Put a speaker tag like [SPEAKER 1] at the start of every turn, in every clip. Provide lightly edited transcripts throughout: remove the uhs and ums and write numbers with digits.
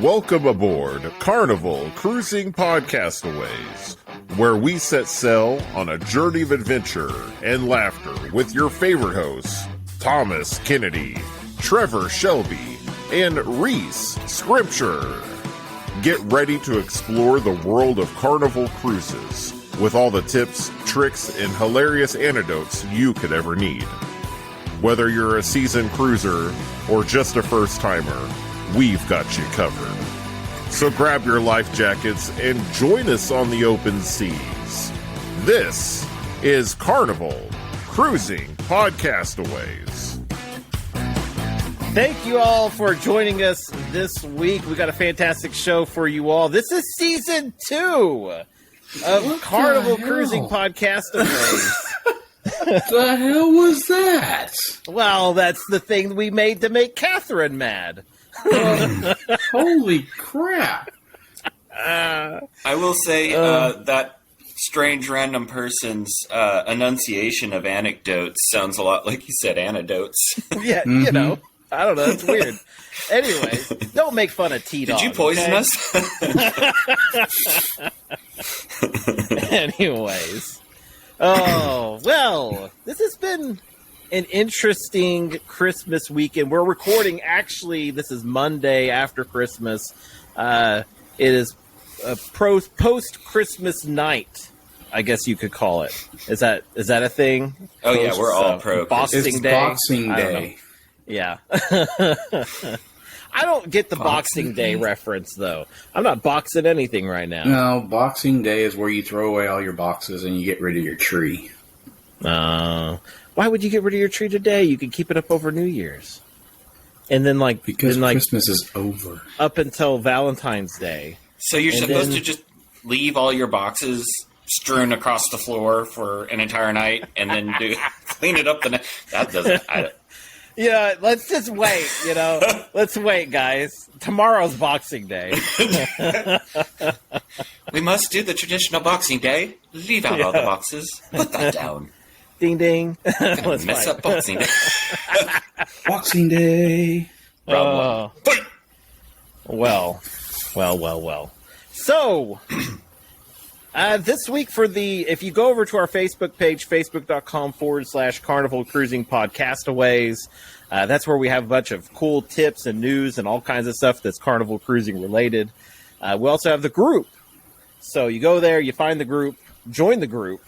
[SPEAKER 1] Welcome aboard Carnival Cruising Podcastaways, where we set sail on a journey of adventure and laughter with your favorite hosts, Thomas Kennedy, Trevor Shelby, and Reese Schrimsher. Get ready to explore the world of Carnival Cruises with all the tips, tricks, and hilarious anecdotes you could ever need. Whether you're a seasoned cruiser or just a first-timer, we've got you covered. So grab your life jackets and join us on the open seas. This is Carnival Cruising Podcastaways.
[SPEAKER 2] Thank you all for joining us this week. We got a fantastic show for you all. This is season 2 of Carnival Cruising Podcastaways.
[SPEAKER 3] What the hell was that?
[SPEAKER 2] Well, that's the thing we made to make Catherine mad.
[SPEAKER 3] Holy crap.
[SPEAKER 4] I will say that strange random person's enunciation of anecdotes sounds a lot like you said anecdotes.
[SPEAKER 2] Yeah, you know. I don't know. It's weird. Anyways, don't make fun of T-Dog.
[SPEAKER 4] Did you poison us?
[SPEAKER 2] Anyways. Oh, well, this has been an interesting Christmas weekend. We're recording, actually, this is Monday after Christmas. It is a post-Christmas night, I guess you could call it. Is that a thing?
[SPEAKER 4] Oh, yeah, we're all pro.
[SPEAKER 3] Boxing Day. Boxing Day.
[SPEAKER 2] Yeah. I don't get the Boxing Day reference, though. I'm not boxing anything right now.
[SPEAKER 3] No, Boxing Day is where you throw away all your boxes and you get rid of your tree.
[SPEAKER 2] Why would you get rid of your tree today? You could keep it up over New Year's. And then,
[SPEAKER 3] because Christmas is over.
[SPEAKER 2] Up until Valentine's Day.
[SPEAKER 4] So you're supposed to just leave all your boxes strewn across the floor for an entire night and then clean it up the next... That doesn't...
[SPEAKER 2] Yeah, let's just wait, Let's wait, guys. Tomorrow's Boxing Day.
[SPEAKER 4] We must do the traditional Boxing Day. Leave out all the boxes. Put that down.
[SPEAKER 2] Ding, ding.
[SPEAKER 4] Let's mess up Boxing Day.
[SPEAKER 3] Boxing Day.
[SPEAKER 2] Well. So, this week if you go over to our Facebook page, facebook.com/Carnival Cruising Podcastaways, that's where we have a bunch of cool tips and news and all kinds of stuff that's Carnival Cruising related. We also have the group. So you go there, you find the group, join the group,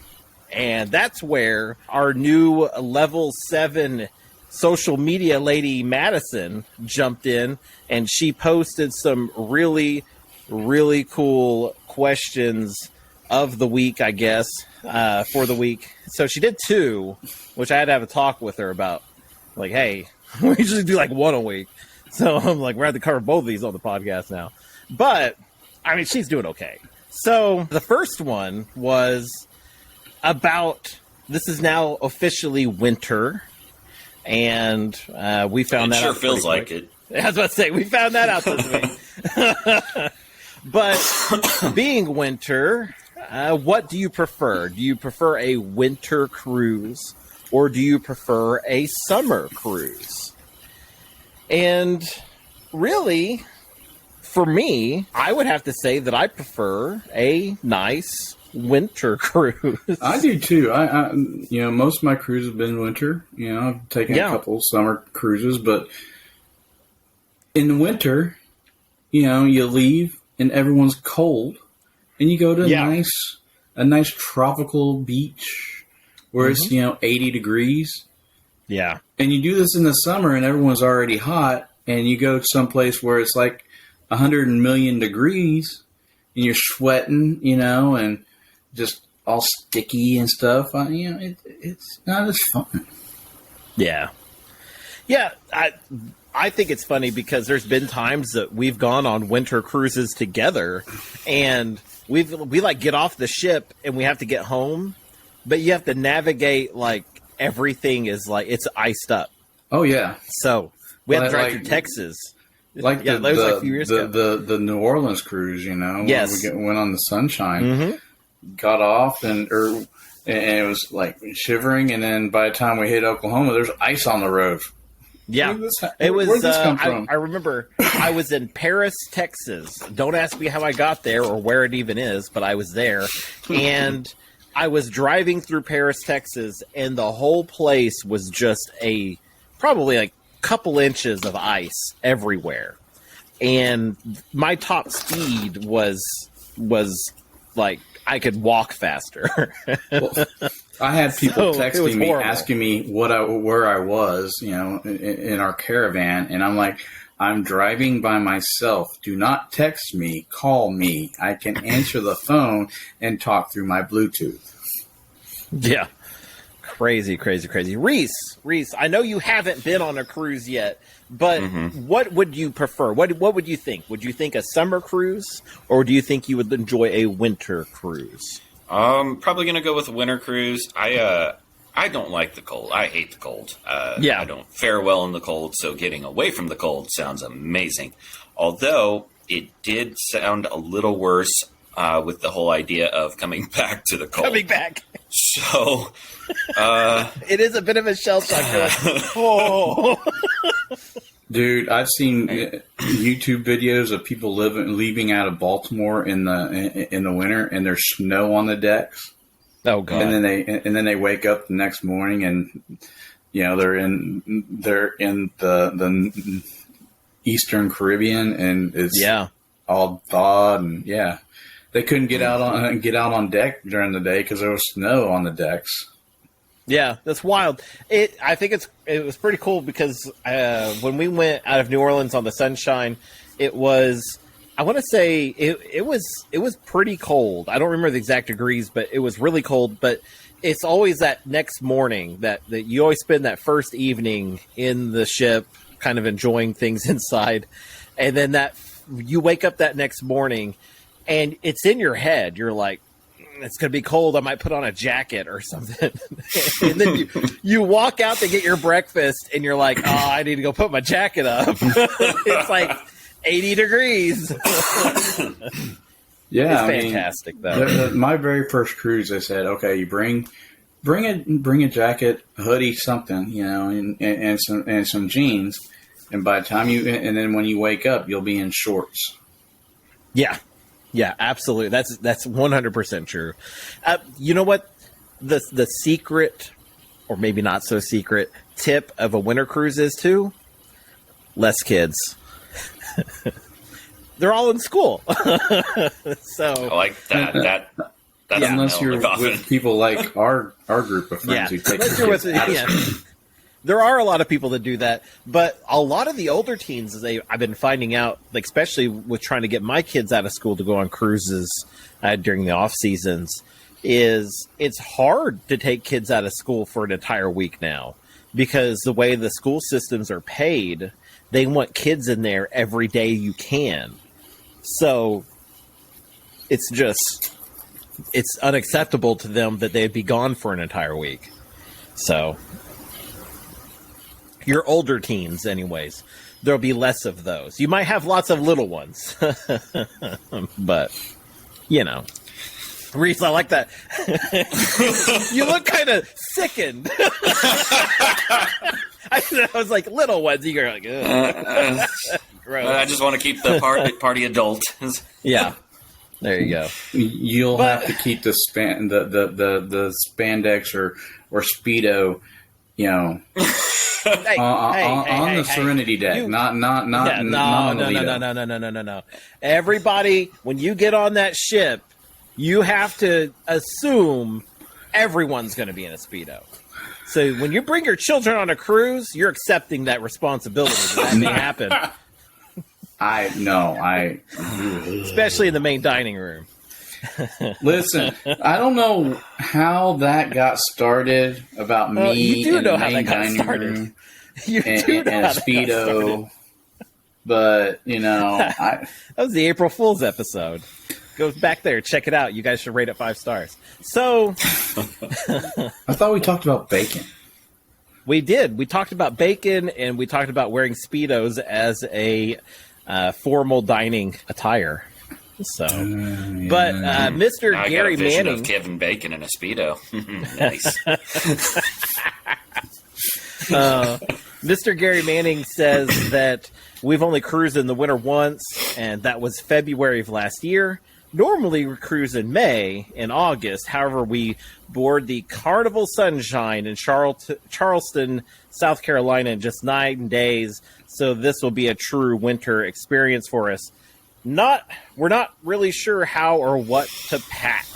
[SPEAKER 2] and that's where our new level 7 social media lady, Madison, jumped in, and she posted some really, really cool questions of the week, I guess, for the week. So she did 2, which I had to have a talk with her about. Like, hey, we usually do 1 a week. So I'm like, we're going to cover both of these on the podcast now. But, I mean, she's doing okay. So the first one was about, this is now officially winter. And we found that out.
[SPEAKER 4] It sure feels like it.
[SPEAKER 2] I was about to say, we found that out this week. But being winter, what do you prefer? Do you prefer a winter cruise or do you prefer a summer cruise? And really, for me, I would have to say that I prefer a nice winter cruise.
[SPEAKER 3] I do too. I most of my cruises have been winter. I've taken a couple summer cruises, but in the winter, you leave and everyone's cold, and you go to a nice tropical beach where it's 80 degrees.
[SPEAKER 2] Yeah, and
[SPEAKER 3] you do this in the summer, and everyone's already hot, and you go someplace where it's 100 million degrees, and you're sweating, and just all sticky and stuff. It's not as fun.
[SPEAKER 2] Yeah. I think it's funny because there's been times that we've gone on winter cruises together, and we get off the ship and we have to get home, but you have to navigate everything is it's iced up.
[SPEAKER 3] Oh yeah.
[SPEAKER 2] So we had to drive through Texas.
[SPEAKER 3] That was a few years ago. The New Orleans cruise,
[SPEAKER 2] Yes.
[SPEAKER 3] We went on the Sunshine, got off and it was shivering, and then by the time we hit Oklahoma, there's ice on the road.
[SPEAKER 2] Yeah, it was. Where'd this come from? I remember I was in Paris, Texas. Don't ask me how I got there or where it even is, but I was there, and I was driving through Paris, Texas, and the whole place was just probably like couple inches of ice everywhere, and my top speed was like I could walk faster.
[SPEAKER 3] Well, I had people texting me asking me where I was, in our caravan, and I'm like, I'm driving by myself. Do not text me. Call me. I can answer the phone and talk through my Bluetooth.
[SPEAKER 2] Yeah. Crazy. Reese, I know you haven't been on a cruise yet, but what would you prefer? What would you think? Would you think a summer cruise, or do you think you would enjoy a winter cruise?
[SPEAKER 4] Probably going to go with a winter cruise. I don't like the cold. I hate the cold. I don't fare well in the cold, so getting away from the cold sounds amazing. Although it did sound a little worse with the whole idea of coming back to the cold.
[SPEAKER 2] Coming back.
[SPEAKER 4] So
[SPEAKER 2] it is a bit of a shell shock. Oh.
[SPEAKER 3] Dude, I've seen YouTube videos of people leaving out of Baltimore in the winter, and there's snow on the decks.
[SPEAKER 2] Oh God!
[SPEAKER 3] And then they wake up the next morning, and they're in the Eastern Caribbean, and it's all thawed, and they couldn't get out on deck during the day because there was snow on the decks.
[SPEAKER 2] Yeah, that's wild. I think it was pretty cool because when we went out of New Orleans on the Sunshine, it was, I want to say it was pretty cold. I don't remember the exact degrees, but it was really cold. But it's always that next morning that you always spend that first evening in the ship, kind of enjoying things inside, and then that you wake up that next morning, and it's in your head. You're like, it's going to be cold. I might put on a jacket or something. And then you walk out to get your breakfast, and you're like, oh, I need to go put my jacket up. It's like 80 degrees.
[SPEAKER 3] Yeah,
[SPEAKER 2] it's fantastic, though.
[SPEAKER 3] My very first cruise, they said, okay, you bring a jacket, a hoodie, something, and some jeans. And by the time and then when you wake up, you'll be in shorts.
[SPEAKER 2] Yeah. Yeah, absolutely. That's 100% true. You know what? The secret, or maybe not so secret, tip of a winter cruise is too? Less kids. They're all in school. So
[SPEAKER 4] I like that. That's
[SPEAKER 3] unless you're with people like our group of friends who take kids.
[SPEAKER 2] There are a lot of people that do that, but a lot of the older teens, I've been finding out, like especially with trying to get my kids out of school to go on cruises during the off seasons, is it's hard to take kids out of school for an entire week now because the way the school systems are paid, they want kids in there every day you can. So it's unacceptable to them that they'd be gone for an entire week. So your older teens, anyways, there'll be less of those. You might have lots of little ones, but Reese, I like that. You look kind of sickened. I was like, little ones. You're like, ugh.
[SPEAKER 4] I just want to keep the party adult.
[SPEAKER 2] Yeah. There you go.
[SPEAKER 3] You'll have to keep the spandex or Speedo, on the Serenity deck, not on the Lido.
[SPEAKER 2] No. Everybody, when you get on that ship, you have to assume everyone's going to be in a Speedo. So when you bring your children on a cruise, you're accepting that responsibility. That may happen. Especially in the main dining room.
[SPEAKER 3] Listen, I don't know how that got started about me.
[SPEAKER 2] You do
[SPEAKER 3] in
[SPEAKER 2] know
[SPEAKER 3] the
[SPEAKER 2] how
[SPEAKER 3] main
[SPEAKER 2] that got
[SPEAKER 3] dining
[SPEAKER 2] started.
[SPEAKER 3] Room
[SPEAKER 2] You
[SPEAKER 3] and,
[SPEAKER 2] do know
[SPEAKER 3] and
[SPEAKER 2] how
[SPEAKER 3] a Speedo, but
[SPEAKER 2] that was the April Fool's episode. Go back there, check it out. You guys should rate it 5 stars. So,
[SPEAKER 3] I thought we talked about bacon.
[SPEAKER 2] We did. We talked about bacon, and we talked about wearing Speedos as a formal dining attire. So, but Mr. Gary Manning
[SPEAKER 4] of Kevin Bacon in a Speedo. Nice.
[SPEAKER 2] Mr. Gary Manning says that we've only cruised in the winter once, and that was February of last year. Normally, we cruise in May and August. However, we board the Carnival Sunshine in Charleston, South Carolina in just 9 days. So this will be a true winter experience for us. We're not really sure how or what to pack.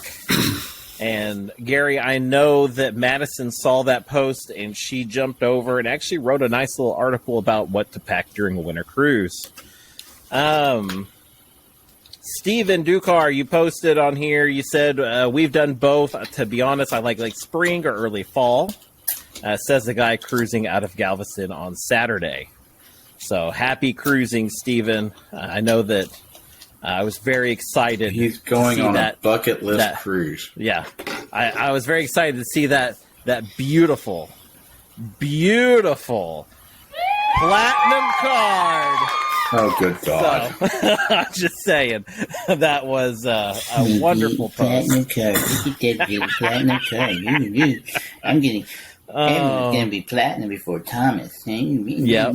[SPEAKER 2] And Gary, I know that Madison saw that post and she jumped over and actually wrote a nice little article about what to pack during a winter cruise. Steven Dukar, you posted on here, you said, we've done both. To be honest, I like spring or early fall, says the guy cruising out of Galveston on Saturday. So happy cruising, Steven. I know that I was very excited.
[SPEAKER 3] He's going on a bucket list cruise.
[SPEAKER 2] Yeah. I was very excited to see that beautiful platinum card.
[SPEAKER 3] Oh, good God.
[SPEAKER 2] So, I'm just saying, that was a wonderful post.
[SPEAKER 5] Platinum card. Look at that platinum card. I'm getting... Everyone's going to be platinum before Thomas.
[SPEAKER 2] Yeah.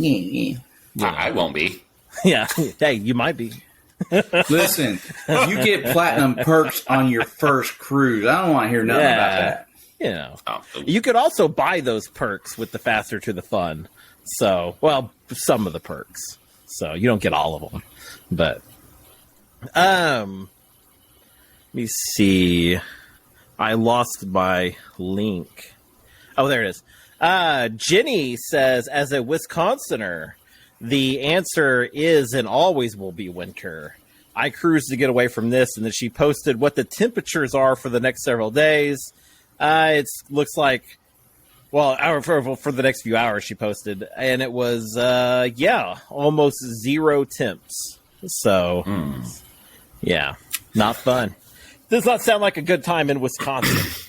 [SPEAKER 4] I won't be.
[SPEAKER 2] Yeah. Hey, you might be.
[SPEAKER 3] Listen, you get platinum perks on your first cruise. I don't want to hear nothing about that.
[SPEAKER 2] You know, you could also buy those perks with the Faster to the Fun. So, well, some of the perks. So you don't get all of them. But, let me see. I lost my link. Oh, there it is. Jenny says, as a Wisconsinner, the answer is and always will be winter. I cruised to get away from this, and then she posted what the temperatures are for the next several days. It looks like, well, for the next few hours she posted, and it was, almost 0 temps. So, yeah, not fun. Does not sound like a good time in Wisconsin.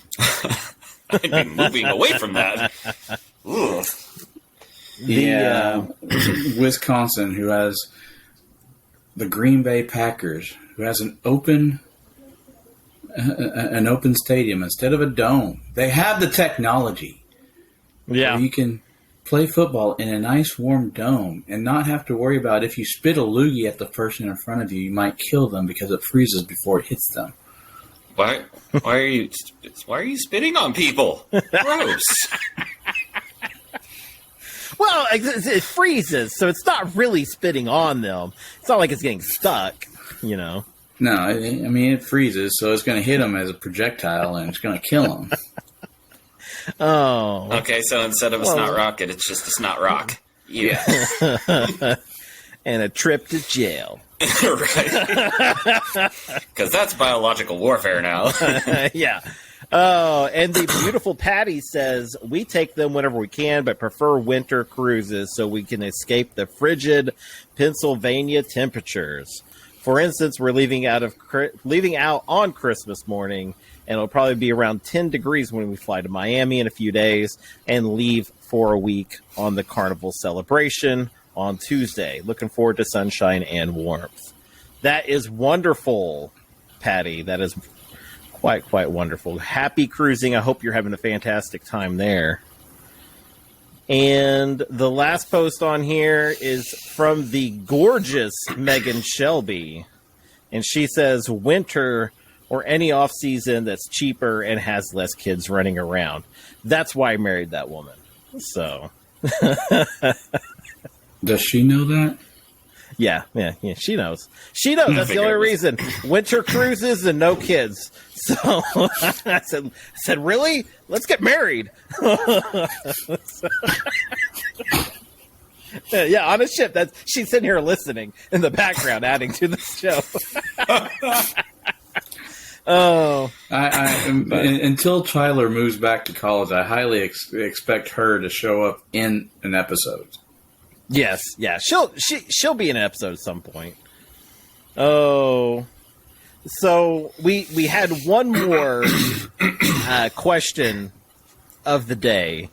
[SPEAKER 4] I'd be moving away from that. Ugh.
[SPEAKER 3] Wisconsin, who has the Green Bay Packers, who has an open stadium instead of a dome. They have the technology.
[SPEAKER 2] Yeah,
[SPEAKER 3] you can play football in a nice warm dome and not have to worry about if you spit a loogie at the person in front of you, you might kill them because it freezes before it hits them.
[SPEAKER 4] Why are you spitting on people? Gross.
[SPEAKER 2] Well, it freezes, so it's not really spitting on them. It's not like it's getting stuck, you know.
[SPEAKER 3] No, I mean, it freezes, so it's going to hit them as a projectile, and it's going to kill them.
[SPEAKER 2] Oh.
[SPEAKER 4] Okay, so instead of a snot rocket, it's just a snot rock. Yeah.
[SPEAKER 2] And a trip to jail.
[SPEAKER 4] Right. Because that's biological warfare now.
[SPEAKER 2] Yeah. Oh, and the beautiful Patty says, we take them whenever we can, but prefer winter cruises so we can escape the frigid Pennsylvania temperatures. For instance, we're leaving out on Christmas morning, and it'll probably be around 10 degrees when we fly to Miami in a few days and leave for a week on the Carnival celebration on Tuesday. Looking forward to sunshine and warmth. That is wonderful, Patty. That is quite wonderful. Happy cruising. I hope you're having a fantastic time there. And the last post on here is from the gorgeous Megan Shelby. And she says, winter or any off-season that's cheaper and has less kids running around. That's why I married that woman. So.
[SPEAKER 3] Does she know that?
[SPEAKER 2] Yeah, she knows. She knows. That's the only reason. Winter cruises and no kids. So I said, really? Let's get married. Yeah, on a ship. She's sitting here listening in the background, adding to the show. Oh,
[SPEAKER 3] until Tyler moves back to college, I highly expect her to show up in an episode.
[SPEAKER 2] Yes, yeah, she'll be in an episode at some point. Oh, so we had one more question of the day,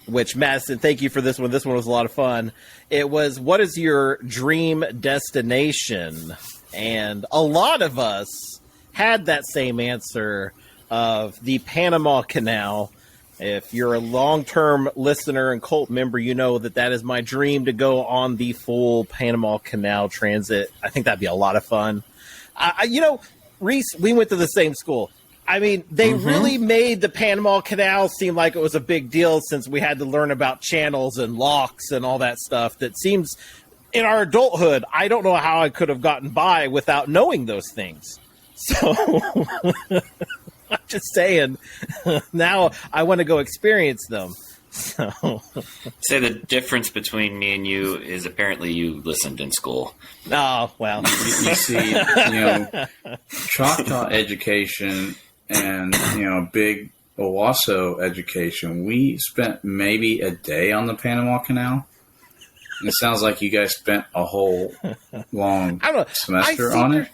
[SPEAKER 2] which Madison, thank you for this one. This one was a lot of fun. It was, what is your dream destination? And a lot of us had that same answer of the Panama Canal If you're a long-term listener and cult member, you know that is my dream to go on the full Panama Canal transit. I think that'd be a lot of fun. Reese, we went to the same school. I mean, they really made the Panama Canal seem like it was a big deal since we had to learn about channels and locks and all that stuff. That seems, in our adulthood, I don't know how I could have gotten by without knowing those things. So... I'm just saying, now I want to go experience them. So,
[SPEAKER 4] say the difference between me and you is apparently you listened in school.
[SPEAKER 2] Oh, well.
[SPEAKER 3] You see, Choctaw education and, big Owasso education, we spent maybe a day on the Panama Canal. It sounds like you guys spent a whole long semester on it.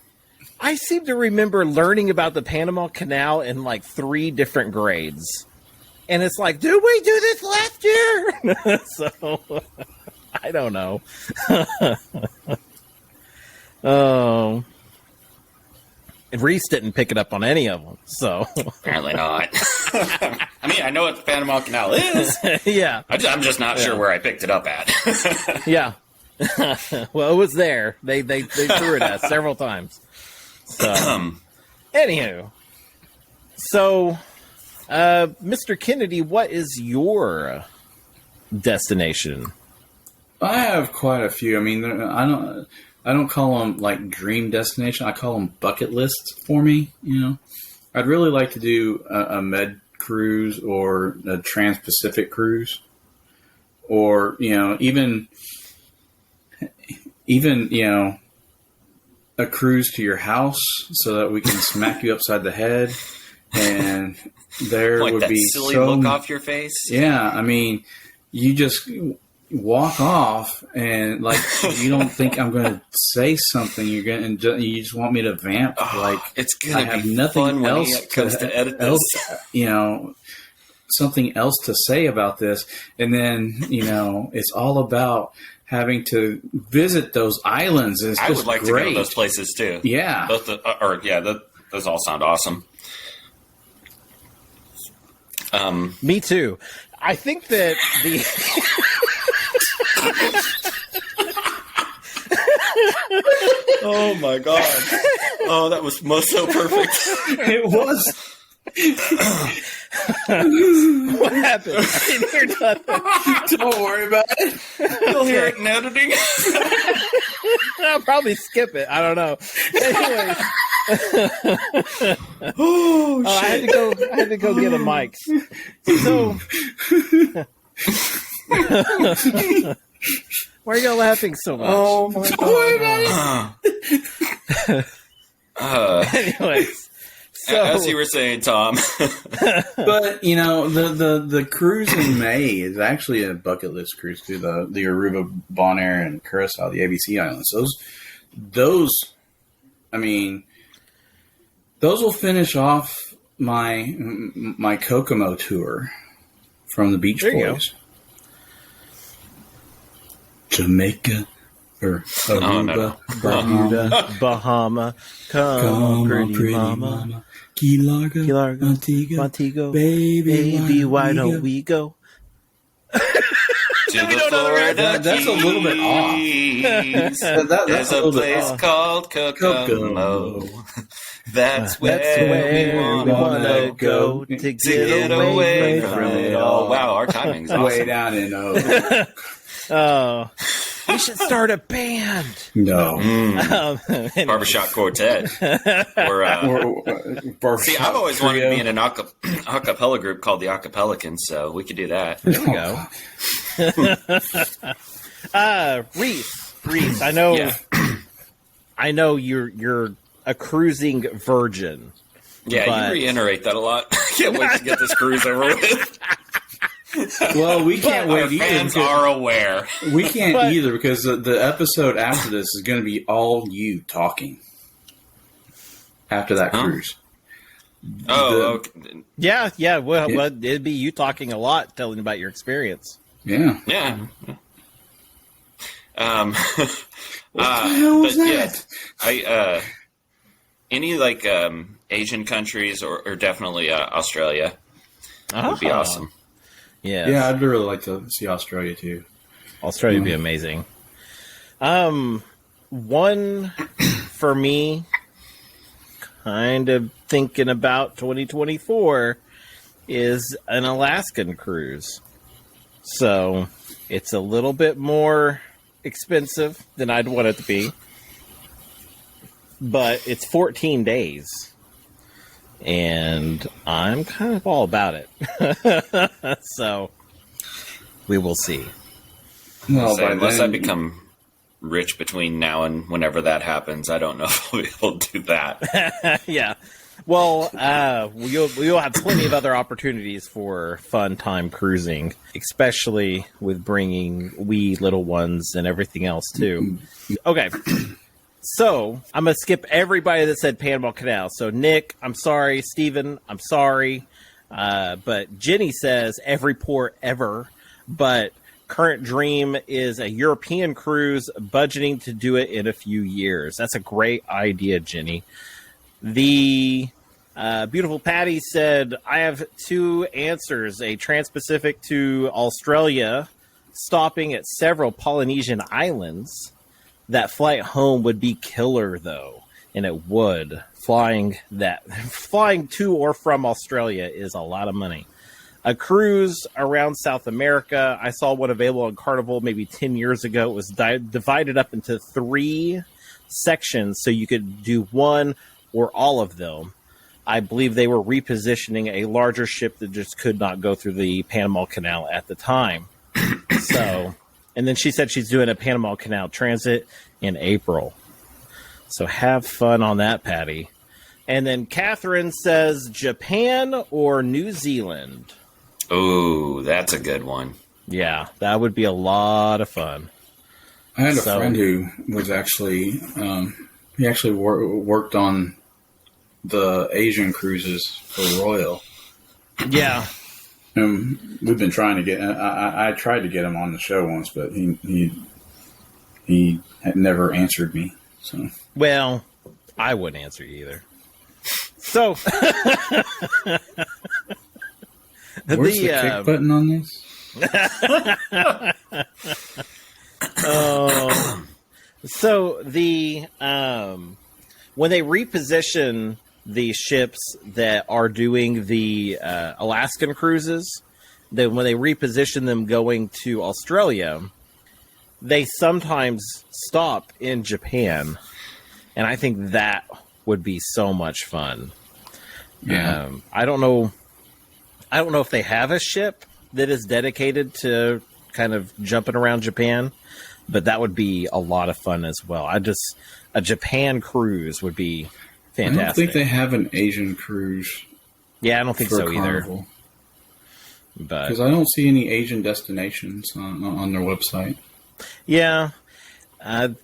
[SPEAKER 2] I seem to remember learning about the Panama Canal in like 3 different grades. And it's like, did we do this last year? So, I don't know. And Reese didn't pick it up on any of them, so.
[SPEAKER 4] Apparently not. I mean, I know what the Panama Canal is.
[SPEAKER 2] Yeah.
[SPEAKER 4] I'm just not sure where I picked it up at.
[SPEAKER 2] Yeah. Well, it was there. They threw it at us several times. So, anywho, so, Mr. Kennedy, what is your destination?
[SPEAKER 3] I have quite a few. I mean, I don't call them like dream destination. I call them bucket lists for me. I'd really like to do a med cruise or a Trans-Pacific cruise, or even a cruise to your house so that we can smack you upside the head, and there would be
[SPEAKER 4] silly look off your face.
[SPEAKER 3] Yeah, I mean, you just walk off and like you don't think I'm going to say something. You just want me to vamp like
[SPEAKER 4] it's gonna
[SPEAKER 3] I have
[SPEAKER 4] be
[SPEAKER 3] nothing
[SPEAKER 4] fun
[SPEAKER 3] else
[SPEAKER 4] when he comes to edit this.
[SPEAKER 3] Something else to say about this, and then it's all about having to visit those islands. It's
[SPEAKER 4] I would like
[SPEAKER 3] great.
[SPEAKER 4] to go to those places too.
[SPEAKER 3] Yeah.
[SPEAKER 4] Those all sound awesome.
[SPEAKER 2] Me too. I think that the...
[SPEAKER 4] Oh my god. Oh, that was so perfect.
[SPEAKER 3] It was.
[SPEAKER 2] What happened? I didn't hear nothing.
[SPEAKER 3] Don't worry about it.
[SPEAKER 4] You'll hear it in editing.
[SPEAKER 2] I'll probably skip it. I don't know. Anyways.
[SPEAKER 4] Oh,
[SPEAKER 2] I had to go get a mic. So why are you laughing so much?
[SPEAKER 3] Oh my god. Don't worry about
[SPEAKER 2] it. Anyways. So,
[SPEAKER 4] as you were saying, Tom.
[SPEAKER 3] But the cruise in May is actually a bucket list cruise to the Aruba, Bonaire, and Curacao, the ABC Islands. Those will finish off my Kokomo tour from the Beach Boys. Jamaica. Or Aruba,
[SPEAKER 2] Bahama, come pretty mama.
[SPEAKER 3] Key Largo,
[SPEAKER 2] Montego,
[SPEAKER 3] baby,
[SPEAKER 2] why don't we go?
[SPEAKER 4] To the Florida
[SPEAKER 3] that's a little bit off.
[SPEAKER 4] There's a place called Kokomo. That's where we want to go to get away from it all. Wow, our timing's awesome.
[SPEAKER 3] Way down in
[SPEAKER 2] Oh. We should start a band.
[SPEAKER 3] No.
[SPEAKER 4] Barbershop Quartet. Or see, I've always wanted to be in an acapella group called the Acapelicans, so we could do that.
[SPEAKER 2] There we go. Reese, I know. Yeah. I know you're a cruising virgin.
[SPEAKER 4] Yeah, you reiterate that a lot. I can't wait to get this cruise over with.
[SPEAKER 3] Well, we can't wait
[SPEAKER 4] either. Fans are aware.
[SPEAKER 3] We can't either because the episode after this is going to be all you talking. After that cruise.
[SPEAKER 2] Okay. Yeah. Well, it'd be you talking a lot, telling about your experience.
[SPEAKER 3] Yeah.
[SPEAKER 4] Yeah.
[SPEAKER 3] What the hell was that?
[SPEAKER 4] Yeah, any Asian countries or definitely Australia. Would be awesome.
[SPEAKER 3] Yeah, I'd really like to see Australia too.
[SPEAKER 2] Australia would be amazing. One for me, kind of thinking about 2024, is an Alaskan cruise. So it's a little bit more expensive than I'd want it to be, but it's 14 days, and I'm kind of all about it. So we will see.
[SPEAKER 3] Well,
[SPEAKER 4] unless I become rich between now and whenever that happens, I don't know if I'll be able to do that.
[SPEAKER 2] Yeah. Well, we'll have plenty of other opportunities for fun time cruising, especially with bringing wee little ones and everything else, too. Okay. So I'm going to skip everybody that said Panama Canal. So, Nick, I'm sorry. Steven, I'm sorry. But Jenny says every port ever. But current dream is a European cruise, budgeting to do it in a few years. That's a great idea, Jenny. The beautiful Patty said, I have two answers. A Trans-Pacific to Australia, stopping at several Polynesian islands. That flight home would be killer, though. And it would. Flying to or from Australia is a lot of money. A cruise around South America. I saw one available on Carnival maybe 10 years ago. It was divided up into 3 sections, so you could do one or all of them. I believe they were repositioning a larger ship that just could not go through the Panama Canal at the time. So, and then she said she's doing a Panama Canal transit in April. So have fun on that, Patty. And then Catherine says Japan or New Zealand.
[SPEAKER 4] Oh, that's a good one.
[SPEAKER 2] Yeah, that would be a lot of fun.
[SPEAKER 3] I had a friend who was actually, he actually worked on the Asian cruises for Royal.
[SPEAKER 2] Yeah.
[SPEAKER 3] We've been trying to get, I tried to get him on the show once, but he had never answered me. So. Well,
[SPEAKER 2] I wouldn't answer you either. So.
[SPEAKER 3] Where's the kick button on this?
[SPEAKER 2] So the when they reposition the ships that are doing the Alaskan cruises, then when they reposition them going to Australia, they sometimes stop in Japan, and I think that would be so much fun.
[SPEAKER 3] Yeah.
[SPEAKER 2] I don't know if they have a ship that is dedicated to kind of jumping around Japan, but that would be a lot of fun as well. A Japan cruise would be fantastic.
[SPEAKER 3] I don't think they have an Asian cruise.
[SPEAKER 2] Yeah, I don't think so
[SPEAKER 3] Carnival.
[SPEAKER 2] Either.
[SPEAKER 3] Because I don't see any Asian destinations on their website.
[SPEAKER 2] Yeah. I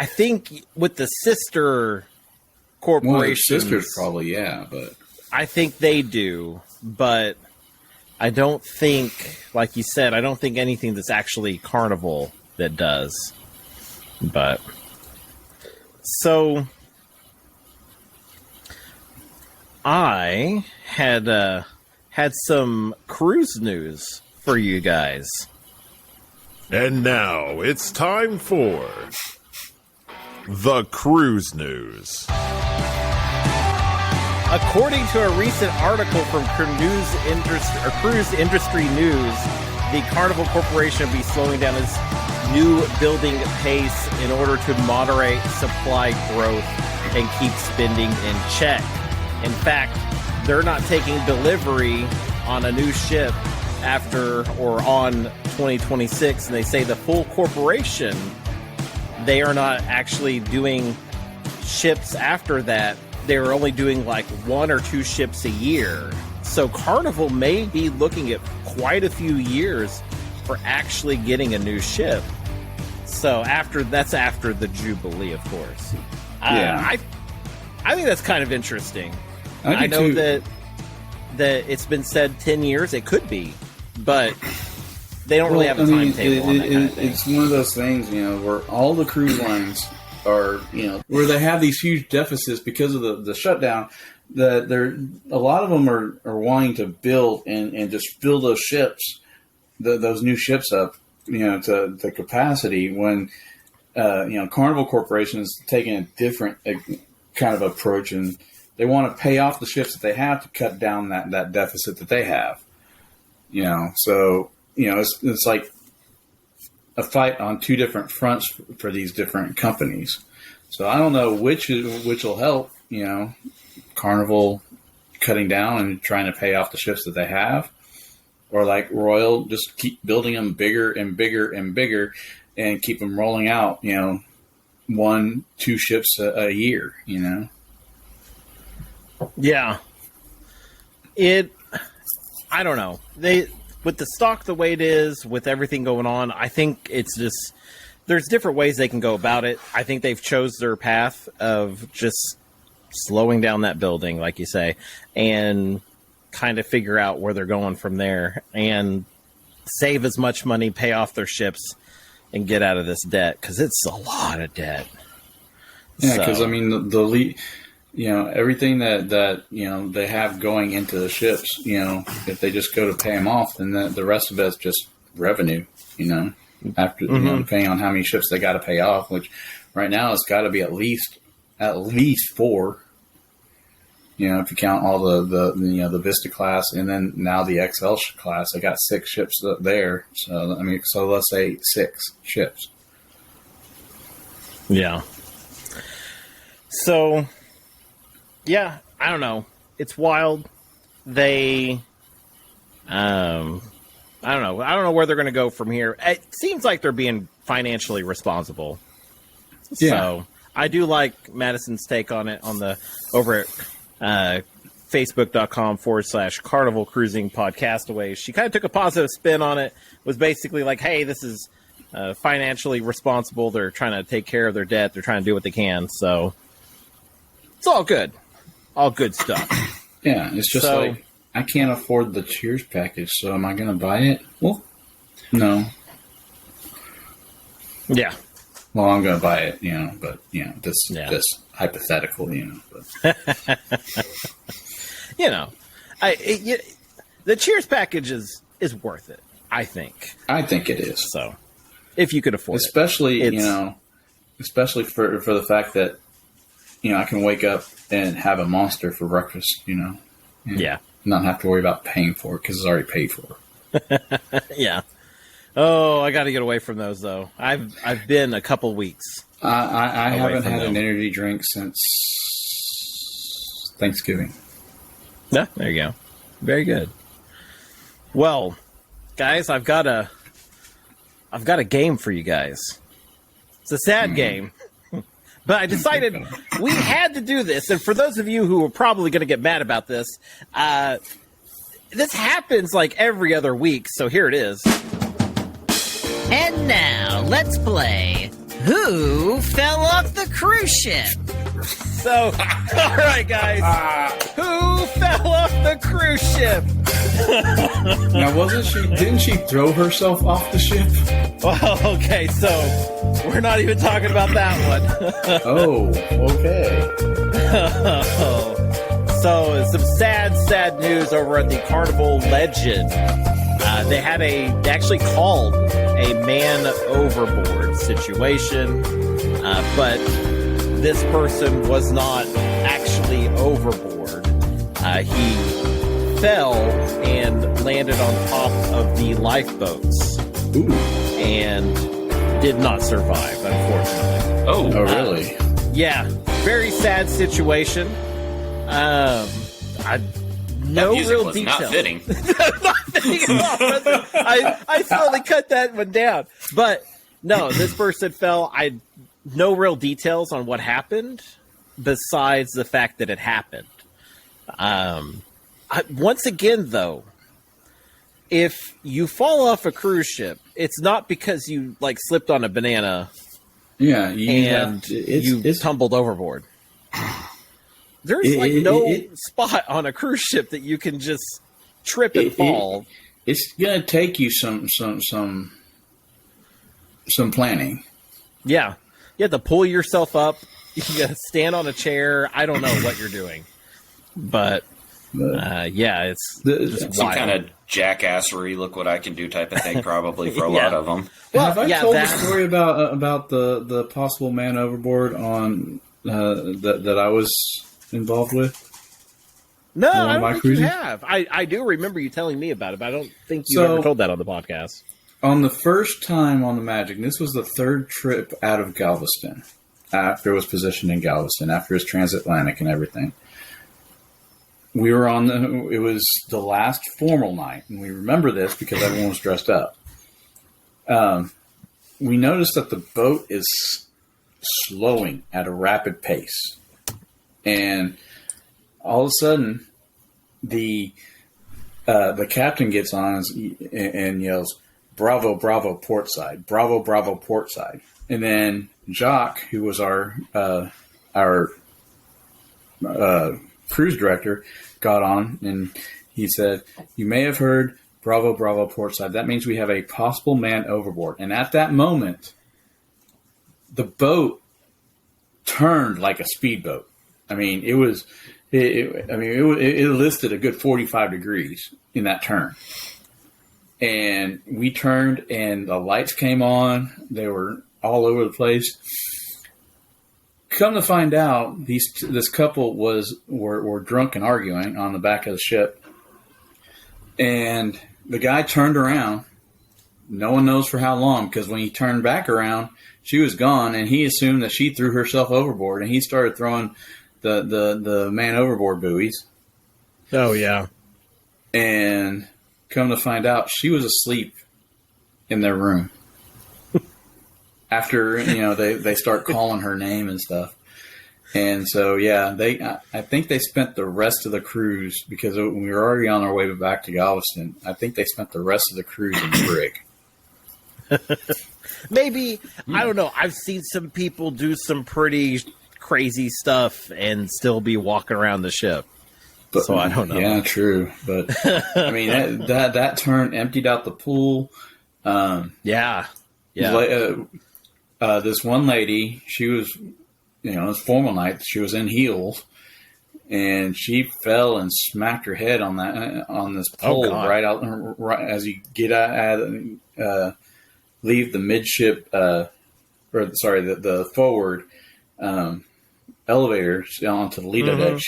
[SPEAKER 2] think with the sister corporations...
[SPEAKER 3] Well, sisters probably, yeah, but...
[SPEAKER 2] I think they do, but I don't think, like you said, I don't think anything that's actually Carnival that does. But so I had some cruise news for you guys.
[SPEAKER 1] And now it's time for the cruise news.
[SPEAKER 2] According to a recent article from Cruise Industry News, the Carnival Corporation will be slowing down its new building pace in order to moderate supply growth and keep spending in check. In fact, they're not taking delivery on a new ship after or on 2026, and they say the full corporation, they are not actually doing ships after that. They're only doing like 1 or 2 ships a year. So Carnival may be looking at quite a few years for actually getting a new ship. So that's after the Jubilee, of course.
[SPEAKER 3] Yeah.
[SPEAKER 2] I think that's kind of interesting.
[SPEAKER 3] I
[SPEAKER 2] know
[SPEAKER 3] too.
[SPEAKER 2] that it's been said 10 years. It could be, but they don't really have a timetable on that kind of thing.
[SPEAKER 3] It's one of those things, where all the cruise lines are, where they have these huge deficits because of the shutdown. a lot of them are wanting to build and just fill those ships, those new ships up, to the capacity when, Carnival Corporation is taking a different kind of approach, and they want to pay off the ships that they have to cut down that deficit that they have. So, it's like a fight on two different fronts for these different companies. So I don't know which will help, Carnival cutting down and trying to pay off the ships that they have, or like Royal, just keep building them bigger and bigger and bigger and keep them rolling out, 1-2 ships a year,
[SPEAKER 2] Yeah. I don't know. With the stock the way it is, with everything going on, I think it's just, there's different ways they can go about it. I think they've chose their path of just slowing down that building, like you say, and kind of figure out where they're going from there and save as much money, pay off their ships, and get out of this debt, because it's a lot of debt.
[SPEAKER 3] Yeah, because, everything that they have going into the ships, if they just go to pay them off, then the rest of it's just revenue, after, depending on how many ships they got to pay off, which right now it's got to be at least 4, if you count all the Vista class, and then now the XL class, they got 6 ships there. So let's say 6 ships.
[SPEAKER 2] Yeah. So, yeah, I don't know. It's wild. I don't know. I don't know where they're going to go from here. It seems like they're being financially responsible. Yeah. So I do like Madison's take on it over at Facebook.com/Carnival Cruising Podcastaways. She kind of took a positive spin on it. Was basically like, hey, this is financially responsible. They're trying to take care of their debt. They're trying to do what they can. So it's all good. All good stuff.
[SPEAKER 3] Yeah, it's just like, I can't afford the Cheers package, so am I going to buy it? Well, no.
[SPEAKER 2] Yeah.
[SPEAKER 3] Well, I'm going to buy it, but, this hypothetical, but.
[SPEAKER 2] The Cheers package is worth it, I think.
[SPEAKER 3] I think it is.
[SPEAKER 2] So, if you could afford
[SPEAKER 3] especially, especially for the fact that, I can wake up and have a monster for breakfast,
[SPEAKER 2] Yeah.
[SPEAKER 3] Not have to worry about paying for it because it's already paid for.
[SPEAKER 2] Yeah. Oh, I got to get away from those, though. I've been a couple weeks.
[SPEAKER 3] I haven't had an energy drink since Thanksgiving.
[SPEAKER 2] Yeah, there you go. Very good. Well, guys, I've got a game for you guys. It's a sad game. But I decided we had to do this. And for those of you who are probably going to get mad about this, this happens like every other week. So here it is.
[SPEAKER 6] And now, let's play Who Fell Off the Cruise Ship?
[SPEAKER 2] So, all right, guys. Who fell off the cruise ship?
[SPEAKER 3] Now, didn't she throw herself off the ship?
[SPEAKER 2] Well, okay, so we're not even talking about that one.
[SPEAKER 3] Oh, okay.
[SPEAKER 2] So, some sad news over at the Carnival Legend. They actually called a man overboard situation, but this person was not actually overboard. He fell and landed on top of the lifeboats.
[SPEAKER 3] Ooh.
[SPEAKER 2] And did not survive, unfortunately.
[SPEAKER 3] Oh, really?
[SPEAKER 2] Yeah, very sad situation. No real detail.
[SPEAKER 4] Not fitting.
[SPEAKER 2] Not fitting at all. I slowly cut that one down. But no, this person fell. No real details on what happened besides the fact that it happened. Once again, though, if you fall off a cruise ship, it's not because you slipped on a banana.
[SPEAKER 3] Yeah,
[SPEAKER 2] you tumbled overboard. There's no spot on a cruise ship that you can just trip and fall.
[SPEAKER 3] It's gonna take you some planning.
[SPEAKER 2] Yeah, you have to pull yourself up. You gotta stand on a chair. I don't know what you're doing, But it's just
[SPEAKER 4] some
[SPEAKER 2] wild.
[SPEAKER 4] kind of jackassery, look what I can do type of thing, probably for a lot of them.
[SPEAKER 3] Well, have I told the story about the possible man overboard on that I was involved with?
[SPEAKER 2] No, I don't think you have. I do remember you telling me about it, but I don't think you ever told that on the podcast.
[SPEAKER 3] On the first time on the Magic, and this was the third trip out of Galveston, after it was positioned in Galveston, after his transatlantic and everything. We were it was the last formal night, and we remember this because everyone was dressed up. We noticed that the boat is slowing at a rapid pace. And all of a sudden, the captain gets on and yells, "Bravo, bravo, port side. Bravo, bravo, port side." And then Jacques, who was our cruise director, got on and he said, "You may have heard bravo, bravo, port side. That means we have a possible man overboard." And at that moment, the boat turned like a speedboat. I mean, it listed a good 45 degrees in that turn. And we turned and the lights came on. They were all over the place. Come to find out, this couple were drunk and arguing on the back of the ship. And the guy turned around. No one knows for how long, because when he turned back around, she was gone, and he assumed that she threw herself overboard, and he started throwing the man overboard buoys.
[SPEAKER 2] Oh, yeah.
[SPEAKER 3] And come to find out, she was asleep in their room. After, they start calling her name and stuff. And so, I think they spent the rest of the cruise, because we were already on our way back to Galveston, I think they spent the rest of the cruise in the brig.
[SPEAKER 2] Maybe, I don't know. I've seen some people do some pretty crazy stuff and still be walking around the ship.
[SPEAKER 3] But,
[SPEAKER 2] so I don't know.
[SPEAKER 3] Yeah, true. But, I mean, that turn emptied out the pool.
[SPEAKER 2] Yeah.
[SPEAKER 3] This one lady, she was, it was formal night. She was in heels, and she fell and smacked her head on this pole right as you get leave the midship, the forward elevator onto the Lido deck.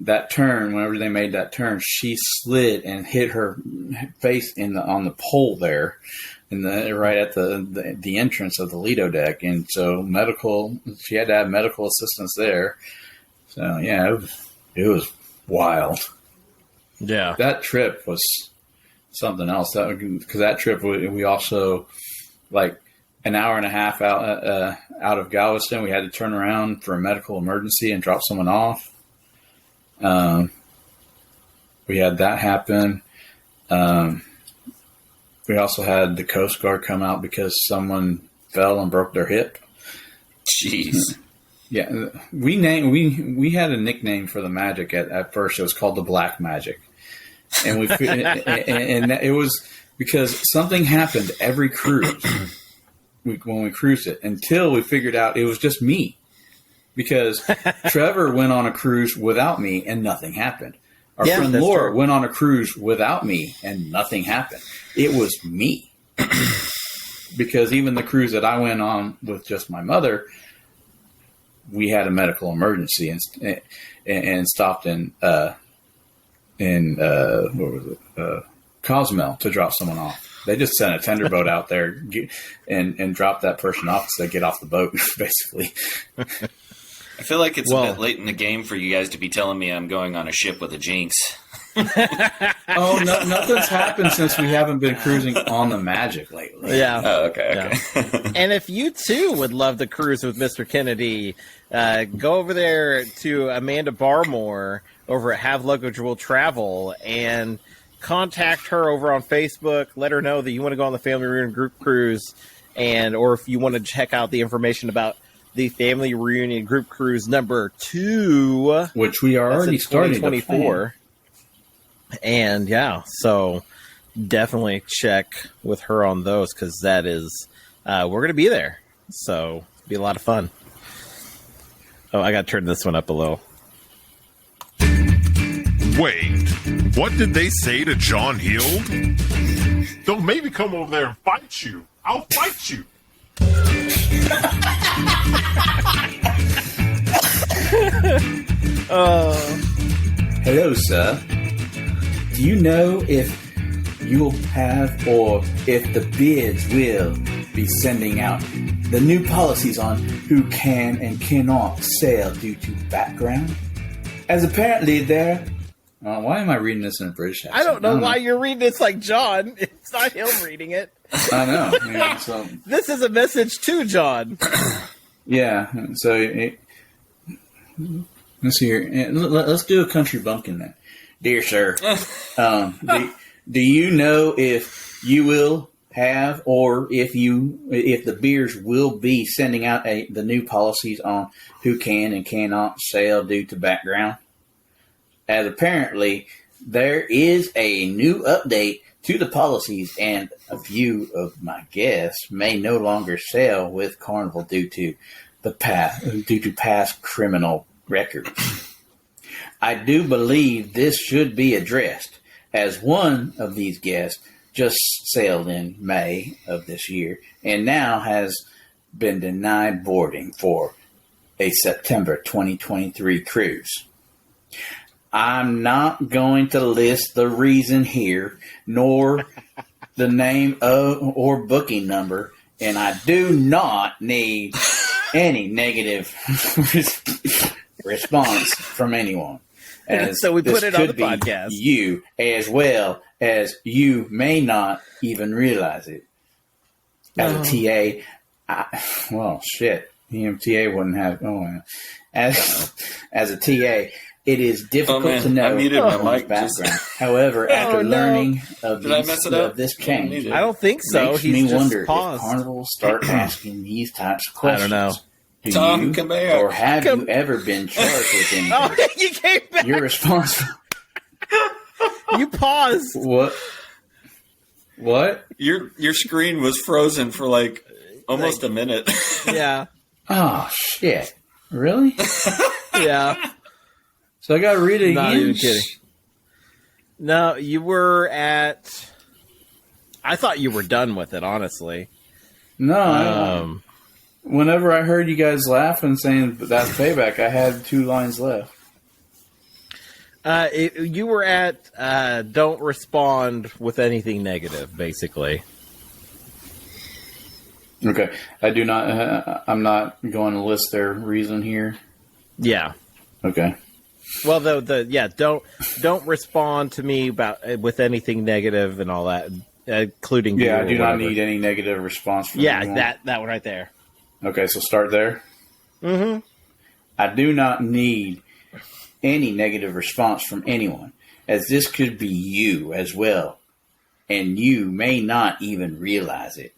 [SPEAKER 3] That turn, whenever they made that turn, she slid and hit her face on the pole there. Right at the entrance of the Lido deck, and so she had to have medical assistance there. So yeah, it was wild.
[SPEAKER 2] Yeah,
[SPEAKER 3] that trip was something else. Because that trip we also, like, an hour and a half out of Galveston, we had to turn around for a medical emergency and drop someone off. We had that happen. We also had the Coast Guard come out because someone fell and broke their hip.
[SPEAKER 4] Jeez.
[SPEAKER 3] Yeah, we had a nickname for the Magic at first. It was called the Black Magic, and and it was because something happened every cruise when we cruised it, until we figured out it was just me, because Trevor went on a cruise without me and nothing happened. Our friend Laura went on a cruise without me and nothing happened. It was me. Because even the cruise that I went on with just my mother, we had a medical emergency and stopped in Cozumel to drop someone off. They just sent a tender boat out there and dropped that person off so they get off the boat, basically.
[SPEAKER 4] I feel like it's a bit late in the game for you guys to be telling me I'm going on a ship with a jinx.
[SPEAKER 3] Nothing's happened since we haven't been cruising on the Magic lately.
[SPEAKER 2] Yeah.
[SPEAKER 4] Oh, okay.
[SPEAKER 2] Yeah. And if you too would love to cruise with Mr. Kennedy, go over there to Amanda Barmore over at Have Luggage Will Travel and contact her over on Facebook. Let her know that you want to go on the Family Reunion Group Cruise, or if you want to check out the information about the Family Reunion Group Cruise number 2,
[SPEAKER 3] which we are already starting
[SPEAKER 2] 2024. And so definitely check with her on those, because that is we're going to be there, so it'll be a lot of fun. Oh, I got to turn this one up a little.
[SPEAKER 1] Wait, what did they say to John Heald? They'll maybe come over there and fight you. I'll fight you.
[SPEAKER 3] Hello, sir. Do you know if you'll have or if the bids will be sending out the new policies on who can and cannot sail due to background? As apparently there... why am I reading this in a British accent?
[SPEAKER 2] I don't know why you're reading this like John. It's not him reading it.
[SPEAKER 3] I know. Yeah, so,
[SPEAKER 2] this is a message to John.
[SPEAKER 3] yeah, so... let's see here. Let's do a country bumpkin then. Dear sir, do you know if you will have or if the beers will be sending out the new policies on who can and cannot sail due to background? As apparently there is a new update to the policies, and a few of my guests may no longer sail with Carnival due to past criminal records. I do believe this should be addressed, as one of these guests just sailed in May of this year and now has been denied boarding for a September 2023 cruise. I'm not going to list the reason here, nor the name of or booking number, and I do not need any negative response from anyone.
[SPEAKER 2] So we put it on the podcast.
[SPEAKER 3] You, as well as you may not even realize it. As a TA, EMTA wouldn't have. As a TA, it is difficult to know one's background. However, after learning of this change,
[SPEAKER 2] I don't think so.
[SPEAKER 3] Makes me wonder if Carnival will start asking these types of questions.
[SPEAKER 2] I don't know.
[SPEAKER 3] Do
[SPEAKER 4] Tom,
[SPEAKER 3] you
[SPEAKER 4] come back.
[SPEAKER 3] or have you ever been charged with anything?
[SPEAKER 2] Oh, you came back.
[SPEAKER 3] You're responsible.
[SPEAKER 2] You paused.
[SPEAKER 3] What?
[SPEAKER 4] Your screen was frozen for like almost a minute.
[SPEAKER 2] Yeah.
[SPEAKER 3] Oh shit! Really?
[SPEAKER 2] Yeah.
[SPEAKER 3] So I got to read it again.
[SPEAKER 2] Not even kidding. No, you were at. I thought you were done with it, honestly.
[SPEAKER 3] No. Whenever I heard you guys laughing saying that's payback, I had 2 lines left.
[SPEAKER 2] You were at don't respond with anything negative, basically.
[SPEAKER 3] Okay. I do not. I'm not going to list their reason here.
[SPEAKER 2] Yeah.
[SPEAKER 3] Okay.
[SPEAKER 2] Well, don't respond to me with anything negative and all that, including
[SPEAKER 3] I do not need any negative response from anyone.
[SPEAKER 2] that one right there.
[SPEAKER 3] Okay, so start there.
[SPEAKER 2] Mm-hmm.
[SPEAKER 3] I do not need any negative response from anyone, as this could be you as well, and you may not even realize it.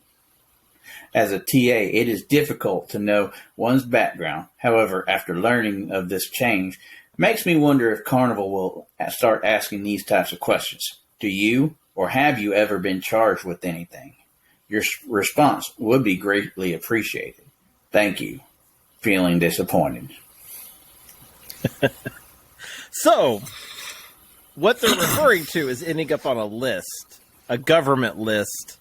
[SPEAKER 3] As a TA, it is difficult to know one's background. However, after learning of this change, makes me wonder if Carnival will start asking these types of questions. Do you or have you ever been charged with anything? Your response would be greatly appreciated. Thank you. Feeling disappointed.
[SPEAKER 2] So, what they're referring to is ending up on a list, a government list.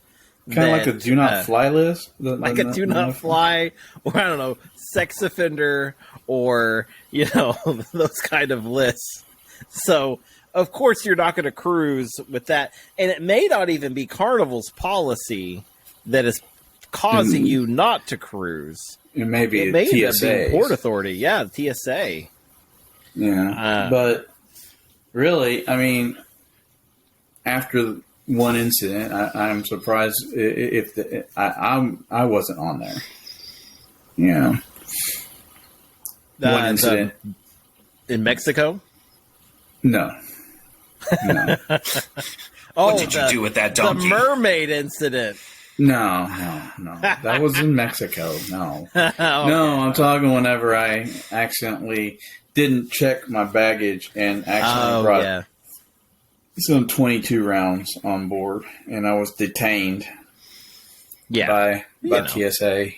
[SPEAKER 3] Kind of like a do not fly list?
[SPEAKER 2] Like a do not fly, or I don't know, sex offender, or, those kind of lists. So, of course, you're not going to cruise with that. And it may not even be Carnival's policy that is causing you not to cruise.
[SPEAKER 3] It may be
[SPEAKER 2] it may
[SPEAKER 3] TSA.
[SPEAKER 2] Be Port Authority. Yeah, the TSA.
[SPEAKER 3] Yeah. But really, I mean, after one incident, I'm surprised if I wasn't on there. Yeah. One incident.
[SPEAKER 2] In Mexico?
[SPEAKER 3] No.
[SPEAKER 4] What did you do with that donkey?
[SPEAKER 2] The mermaid incident.
[SPEAKER 3] No. That was in Mexico. No. Okay. No, I'm talking whenever I accidentally didn't check my baggage and accidentally brought some 22 rounds on board, and I was detained by TSA.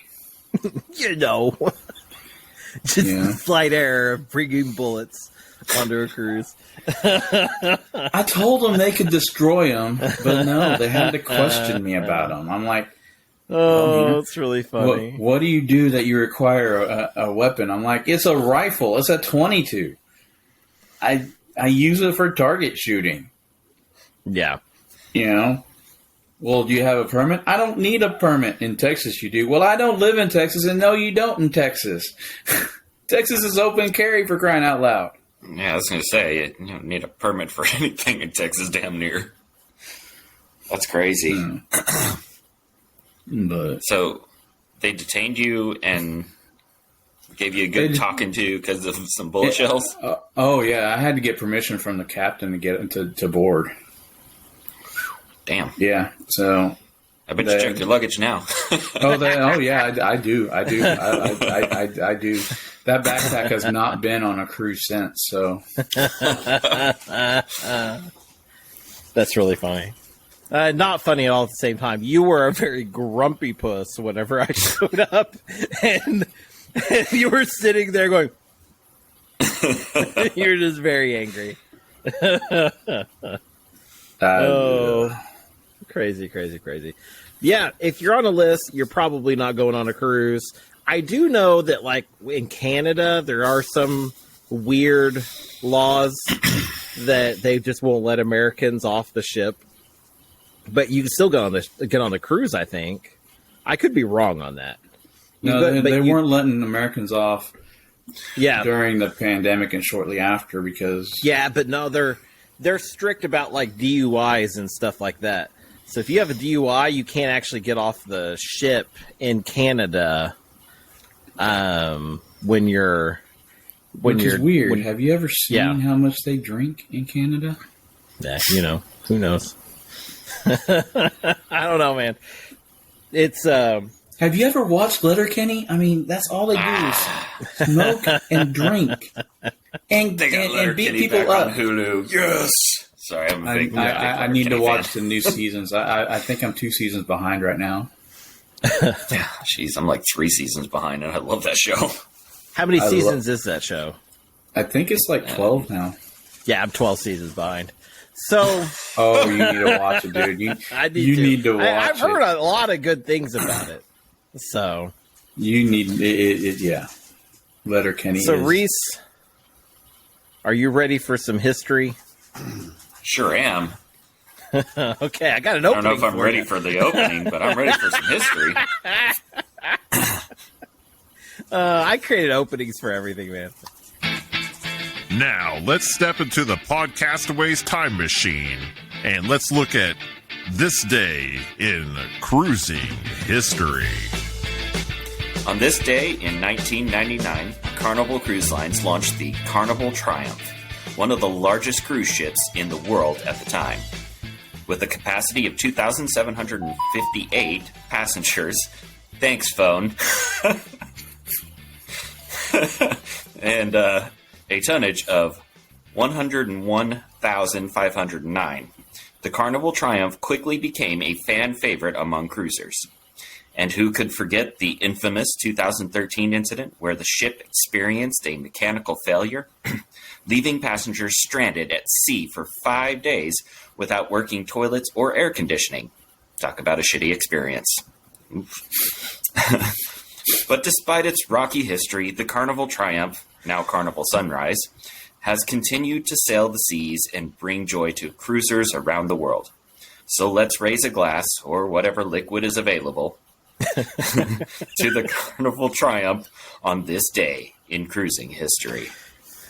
[SPEAKER 2] Just slight error of bringing bullets onto a cruise.
[SPEAKER 3] I told them they could destroy them, but no, they had to question me about them. I'm like,
[SPEAKER 2] it's really funny.
[SPEAKER 3] What do you do that you require a weapon? I'm like, it's a rifle. It's a .22. I use it for target shooting.
[SPEAKER 2] Yeah.
[SPEAKER 3] Well, do you have a permit? I don't need a permit. In Texas, you do. Well, I don't live in Texas, and no, you don't in Texas. Texas is open carry, for crying out loud.
[SPEAKER 4] Yeah, I was going to say, you don't need a permit for anything in Texas, damn near. That's crazy.
[SPEAKER 3] But
[SPEAKER 4] so they detained you and gave you a good talking to because of some bullet shells?
[SPEAKER 3] Oh, yeah. I had to get permission from the captain to get to board.
[SPEAKER 4] Damn.
[SPEAKER 3] Yeah, so...
[SPEAKER 4] I bet you checked your luggage now.
[SPEAKER 3] Yeah, I do. I do. That backpack has not been on a cruise since, so...
[SPEAKER 2] That's really funny. Not funny all at the same time. You were a very grumpy puss whenever I showed up, and you were sitting there going... You're just very angry. Crazy. Yeah, if you're on a list, you're probably not going on a cruise. I do know that, like, in Canada, there are some weird laws that they just won't let Americans off the ship. But you can still get on the cruise, I think. I could be wrong on that.
[SPEAKER 3] No, they weren't letting Americans off during the pandemic and shortly after because...
[SPEAKER 2] Yeah, but no, they're strict about, like, DUIs and stuff like that. So if you have a DUI, you can't actually get off the ship in Canada when you're...
[SPEAKER 3] Which is weird. Have you ever seen how much they drink in Canada?
[SPEAKER 2] Yeah, who knows? I don't know, man. It's...
[SPEAKER 3] Have you ever watched Letterkenny? I mean, that's all they do is smoke and drink. And beat people up.
[SPEAKER 4] On Hulu. Yes! Sorry, I'm a big
[SPEAKER 3] I need to watch the new seasons. I think I'm 2 seasons behind right now.
[SPEAKER 4] Yeah, jeez, I'm like 3 seasons behind, and I love that show.
[SPEAKER 2] How many seasons is that show?
[SPEAKER 3] I think it's like 12 now.
[SPEAKER 2] Yeah, I'm 12 seasons behind. So...
[SPEAKER 3] Oh, you need to watch it, dude. You need to watch it.
[SPEAKER 2] I've heard a lot of good things about it. So...
[SPEAKER 3] You need it, yeah. Letterkenny.
[SPEAKER 2] So, Reese, are you ready for some history?
[SPEAKER 4] Sure am.
[SPEAKER 2] Okay, I got an opening.
[SPEAKER 4] I don't know if I'm ready for the opening, but I'm ready for some history.
[SPEAKER 2] I created openings for everything, man.
[SPEAKER 1] Now, let's step into the Podcastaways time machine, and let's look at this day in cruising history.
[SPEAKER 4] On this day in 1999, Carnival Cruise Lines launched the Carnival Triumph, one of the largest cruise ships in the world at the time. With a capacity of 2,758 passengers, thanks phone, and a tonnage of 101,509, the Carnival Triumph quickly became a fan favorite among cruisers. And who could forget the infamous 2013 incident where the ship experienced a mechanical failure, leaving passengers stranded at sea for 5 days without working toilets or air conditioning? Talk about a shitty experience. But despite its rocky history, the Carnival Triumph, now Carnival Sunrise, has continued to sail the seas and bring joy to cruisers around the world. So let's raise a glass, or whatever liquid is available, to the Carnival Triumph on this day in cruising history.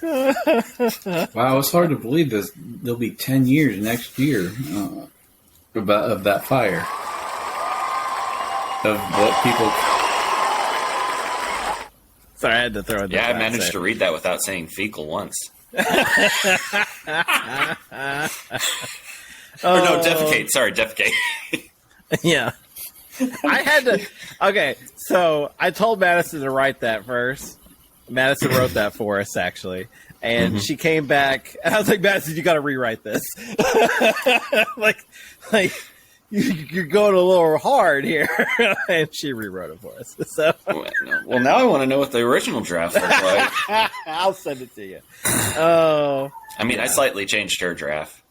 [SPEAKER 3] Wow, it's hard to believe this. There'll be 10 years next year of that fire. Of what people...
[SPEAKER 2] Sorry, I had to throw it.
[SPEAKER 4] Yeah, I managed to read that without saying fecal once. Or no, defecate. Sorry, defecate.
[SPEAKER 2] Yeah. I had to... Okay, so I told Madison to write that first. Madison wrote that for us, actually. And she came back, and I was like, Madison, you got to rewrite this. like, you're going a little hard here. And she rewrote it for us. So,
[SPEAKER 4] well, now I want to know what the original draft looked like.
[SPEAKER 2] I'll send it to you. Oh,
[SPEAKER 4] I mean, I slightly changed her draft.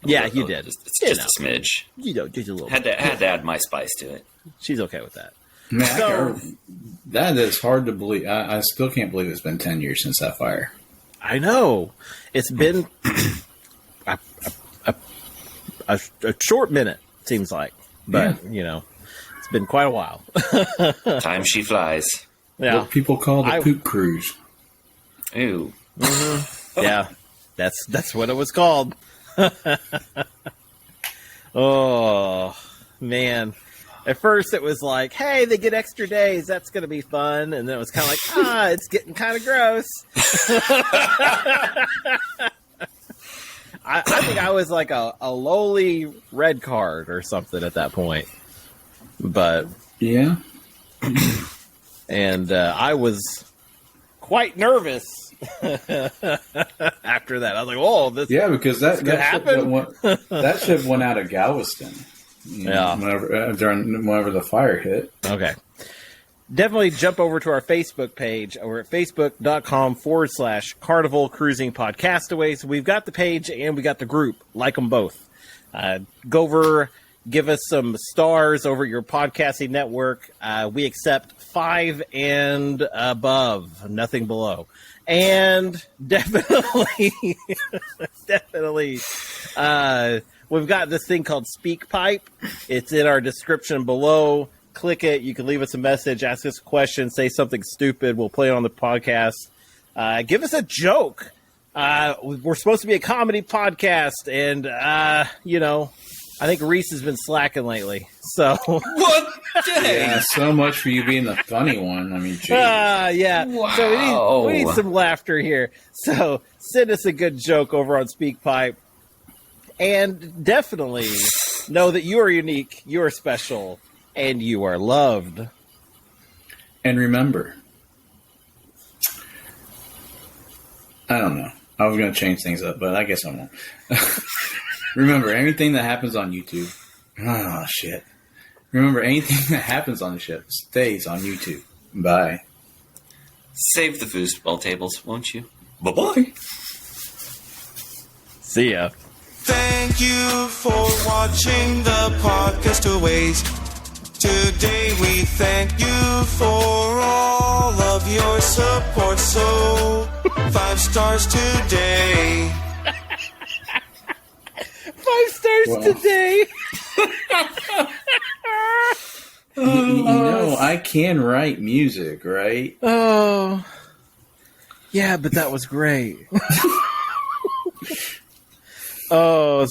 [SPEAKER 2] Yeah, you did.
[SPEAKER 4] It's just a smidge.
[SPEAKER 2] You know, just a little.
[SPEAKER 4] Had to add my spice to it.
[SPEAKER 2] She's okay with that.
[SPEAKER 3] Man, that is hard to believe. I still can't believe it's been 10 years since that fire.
[SPEAKER 2] I know. It's been a short minute, seems like. But, you know, it's been quite a while.
[SPEAKER 4] Time she flies.
[SPEAKER 2] Yeah.
[SPEAKER 3] What people call the poop cruise.
[SPEAKER 4] Ew.
[SPEAKER 2] Mm-hmm. Yeah, that's what it was called. Oh, man. At first it was like, hey, they get extra days. That's going to be fun. And then it was kind of like, it's getting kind of gross. I think I was like a lowly red card or something at that point. But
[SPEAKER 3] yeah.
[SPEAKER 2] And I was quite nervous after that. I was like, "Whoa, this
[SPEAKER 3] because that
[SPEAKER 2] happened."
[SPEAKER 3] That ship went out of Galveston. Whenever the fire hit.
[SPEAKER 2] Okay, definitely jump over to our Facebook page. We're at facebook.com/Carnival Cruising Podcastaways. We've got the page and we got the group. Like them both. Go over. Give us some stars over your podcasting network. We accept 5 and above, nothing below. And definitely, we've got this thing called SpeakPipe. It's in our description below. Click it. You can leave us a message, ask us a question, say something stupid. We'll play it on the podcast. Give us a joke. We're supposed to be a comedy podcast, and, I think Reese has been slacking lately. So
[SPEAKER 4] what?
[SPEAKER 3] Yeah, so much for you being the funny one. I mean, geez.
[SPEAKER 2] Yeah.
[SPEAKER 4] Wow.
[SPEAKER 2] So we need some laughter here. So send us a good joke over on SpeakPipe, and definitely know that you are unique, you are special, and you are loved.
[SPEAKER 3] And remember, I don't know. I was going to change things up, but I guess I won't. Remember, anything that happens on YouTube. Oh, shit. Remember, anything that happens on the ship stays on YouTube. Bye.
[SPEAKER 4] Save the foosball tables, won't you? Bye-bye.
[SPEAKER 2] See ya.
[SPEAKER 7] Thank you for watching the Podcastaways. Today we thank you for all of your support. So, 5 stars today.
[SPEAKER 2] 5 stars today.
[SPEAKER 3] I can write music, right?
[SPEAKER 2] Oh, yeah, but that was great. Oh.